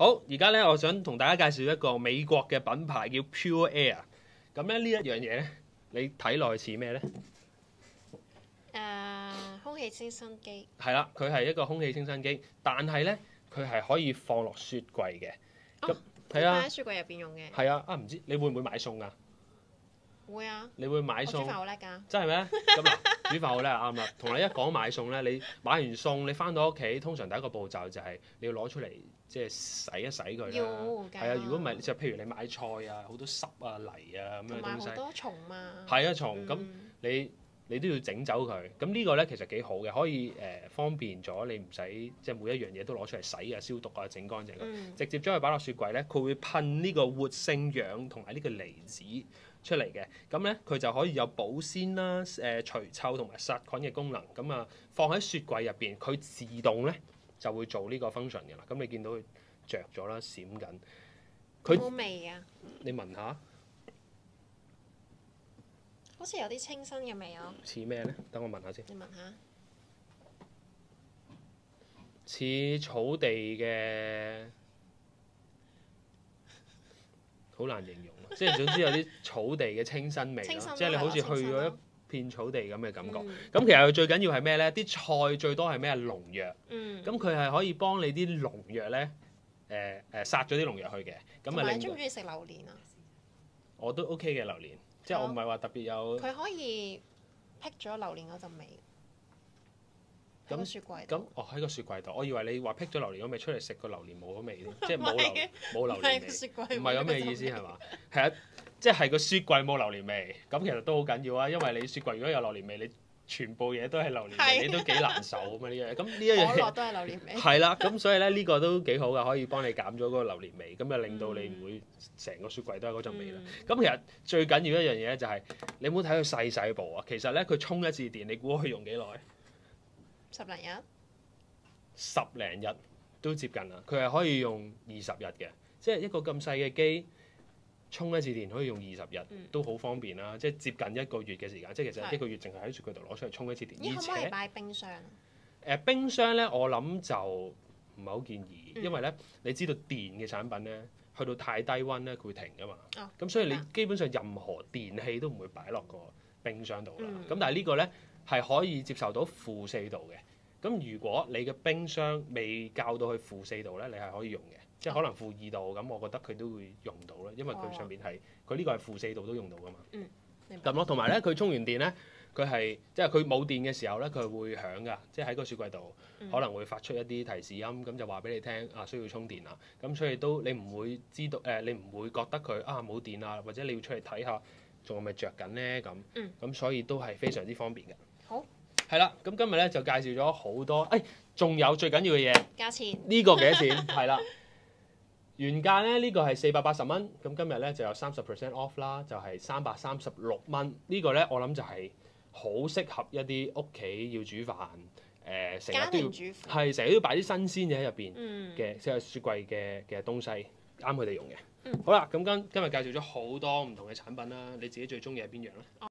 好，而家咧，我想同大家介紹一個美國嘅品牌叫 Pure Air。咁咧呢一樣嘢咧，你睇落去似咩咧？空氣清新機。係啦，佢係一個空氣清新機，但係咧佢係可以放落雪櫃嘅。咁係啊，擺喺雪櫃入邊用嘅。係啊，唔知你會唔會買餸㗎？會啊。你會買餸？我煮飯好叻㗎。真係咩？咁嗱，煮飯好叻啱啦。同你一講買餸咧，你買完餸，你翻到屋企，通常第一個步驟就係你要攞出嚟，即係洗一洗佢要啦。㗎。係啊，如果唔係就譬如你買菜啊，好多濕啊泥啊咁樣同埋東西。好多蟲嘛。係啊，蟲咁你都要整走佢。咁呢個咧其實幾好嘅，可以方便咗你唔使即係每一樣嘢都攞出嚟洗啊、消毒啊、整乾淨啊。直接將佢擺落雪櫃咧，佢會噴呢個活性氧同埋呢個離子出嚟嘅。咁咧佢就可以有保鮮啦、除臭同埋殺菌嘅功能。咁啊放喺雪櫃入邊，佢自動咧就會做呢個 function 嘅啦。咁你見到佢着咗啦，閃緊。佢冇味啊？你聞下。好似有啲清新嘅味啊！似咩咧？等我聞下先。你聞下。似草地嘅，好難形容啊！即係總之有啲草地嘅清新味咯，即係你好似去咗一片草地咁嘅感覺。咁其實佢最緊要係咩咧？啲菜最多係咩？農藥。咁佢係可以幫你啲農藥咧，殺咗啲農藥去嘅。咁啊，你中唔中意食榴蓮啊？我都 OK 嘅榴蓮。即係我唔係話特別有，佢可以辟咗榴蓮嗰陣味。喺個雪櫃。咁喺個雪櫃度，我以為你話辟咗榴蓮嗰味出嚟食個榴蓮冇咗味添，即係冇榴蓮味，唔係咁嘅意思係嘛？係啊，即係個雪櫃冇榴蓮味，咁其實都好緊要啊，因為你雪櫃如果有榴蓮味，你全部嘢都係榴蓮味，你都幾難受啊嘛呢樣嘢。咁呢一樣嘢可樂都係榴蓮味。係啦，咁所以咧呢個都幾好噶，可以幫你減咗嗰個榴蓮味，咁就令到你唔會成個雪櫃都係嗰陣味啦。咁其實最緊要一樣嘢咧就係你唔好睇佢細細部啊，其實咧佢充一次電，你估可以用幾耐？10零日都接近啦，佢係可以用20日嘅，即係一個咁細嘅機。充一次電可以用20日，都好方便啦！即係接近1個月嘅時間，即係其實1個月淨係喺雪櫃度攞出嚟充一次電。可唔可以擺冰箱？冰箱咧，我諗就唔係好建議，因為咧你知道電嘅產品咧，去到太低溫咧，佢會停噶嘛。咁所以你基本上任何電器都唔會擺落個冰箱度啦。咁但係呢個咧係可以接受到-4度嘅。咁如果你嘅冰箱未校到去-4度咧，你係可以用嘅。即係可能-2度咁，我覺得佢都會用到啦，因為佢上邊係佢呢個係-4度都用到噶嘛。咁咯，同埋咧，佢充完電咧，佢係即係佢冇電嘅時候咧，佢會響噶，即係喺個雪櫃度可能會發出一啲提示音，咁就話俾你聽啊，需要充電啦。咁所以都你唔會知道你唔會覺得佢啊冇電啊，或者你要出嚟睇下仲係咪着緊咧咁。咁所以都係非常之方便嘅。好。係啦，咁今日咧就介紹咗好多，仲有最緊要嘅嘢。價錢。呢個幾多錢？係啦。原價咧呢個係480蚊，咁今日咧就有30% off 啦，就係336蚊。呢個咧我諗就係好適合一啲屋企要煮飯，成日都要係成日都要擺啲新鮮嘢喺入邊嘅，即係雪櫃嘅東西，啱佢哋用嘅。好啦，咁今日介紹咗好多唔同嘅產品啦，你自己最中意係邊樣咧？